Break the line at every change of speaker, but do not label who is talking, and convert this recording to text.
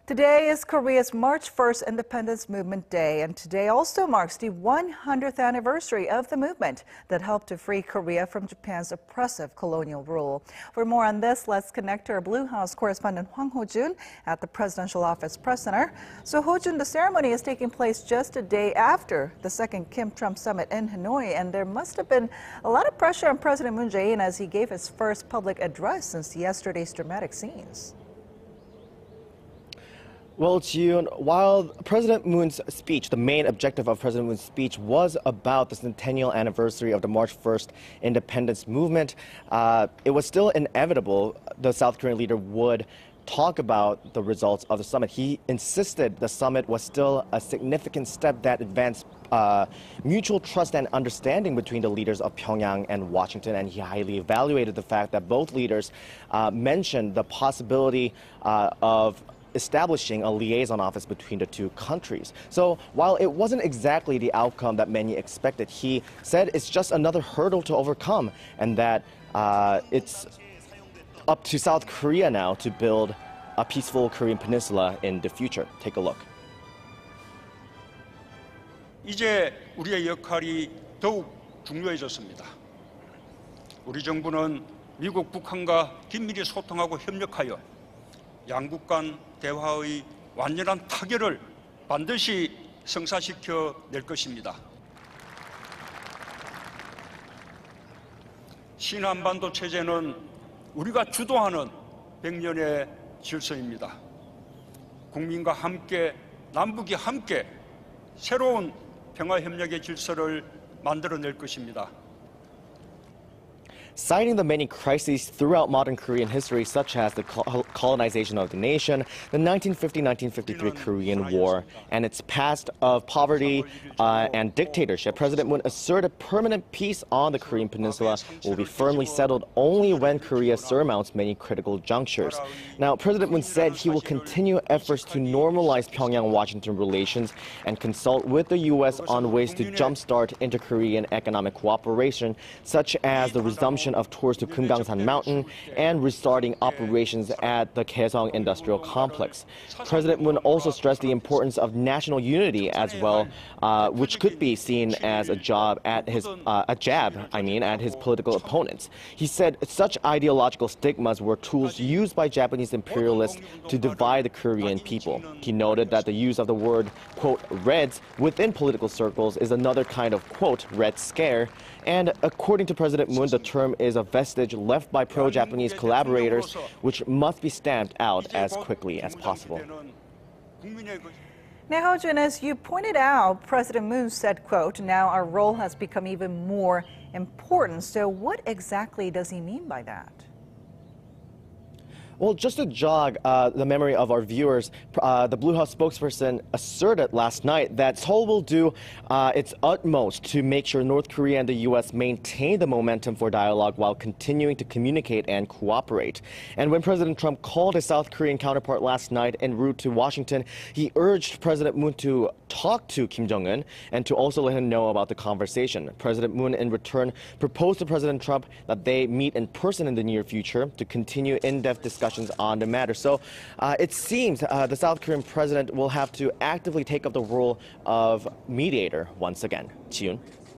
Today is Korea's March 1st Independence Movement Day, and today also marks the 100th anniversary of the movement that helped to free Korea from Japan's oppressive colonial rule. For more on this, let's connect to our Blue House correspondent Hwang Hojun at the Presidential Office Press Center. So Hojun, the ceremony is taking place just a day after the second Kim-Trump summit in Hanoi, and there must have been a lot of pressure on President Moon Jae-in as he gave his first public address since yesterday's dramatic scenes.
Well, Jiyoon, while President Moon's speech, the main objective of President Moon's speech was about the centennial anniversary of the March 1st independence movement, it was still inevitable the South Korean leader would talk about the results of the summit. He insisted the summit was still a significant step that advanced mutual trust and understanding between the leaders of Pyongyang and Washington, and he highly evaluated the fact that both leaders mentioned the possibility of establishing a liaison office between the two countries. So while it wasn't exactly the outcome that many expected, he said it's just another hurdle to overcome and that it's up to South Korea now to build a peaceful Korean peninsula in the future. Take a look.
이제 우리의 역할이 더욱 중요해졌습니다. 우리 정부는 미국, 북한과 긴밀히 소통하고 협력하여 양국 간 대화의 완전한 타결을 반드시 성사시켜 낼 것입니다. 신한반도 체제는 우리가 주도하는 100년의 질서입니다. 국민과 함께, 남북이 함께 새로운 평화협력의 질서를 만들어낼 것입니다.
Citing the many crises throughout modern Korean history, such as the colonization of the nation, the 1950-1953 Korean War, and its past of poverty and dictatorship, President Moon asserted permanent peace on the Korean peninsula will be firmly settled only when Korea surmounts many critical junctures. Now, President Moon said he will continue efforts to normalize Pyongyang-Washington relations and consult with the U.S. on ways to jumpstart inter-Korean economic cooperation, such as the resumption of tours to Kumgangsan Mountain and restarting operations at the Kaesong Industrial Complex. President Moon also stressed the importance of national unity as well, which could be seen as a jab at his political opponents. He said such ideological stigmas were tools used by Japanese imperialists to divide the Korean people. He noted that the use of the word, quote, Reds within political circles is another kind of, quote, Red Scare. And according to President Moon, the term is a vestige left by pro-Japanese collaborators, which must be stamped out as quickly as possible.
Now, Hojun, as you pointed out, President Moon said, quote, now our role has become even more important. So what exactly does he mean by that?
Well, just to jog the memory of our viewers, the Blue House spokesperson asserted last night that Seoul will do its utmost to make sure North Korea and the U.S. maintain the momentum for dialogue while continuing to communicate and cooperate. And when President Trump called his South Korean counterpart last night en route to Washington, he urged President Moon to talk to Kim Jong-un and to also let him know about the conversation. President Moon, in return, proposed to President Trump that they meet in person in the near future to continue in-depth discussions on the matter. So it seems the South Korean president will have to actively take up the role of mediator once again. Jiyoon.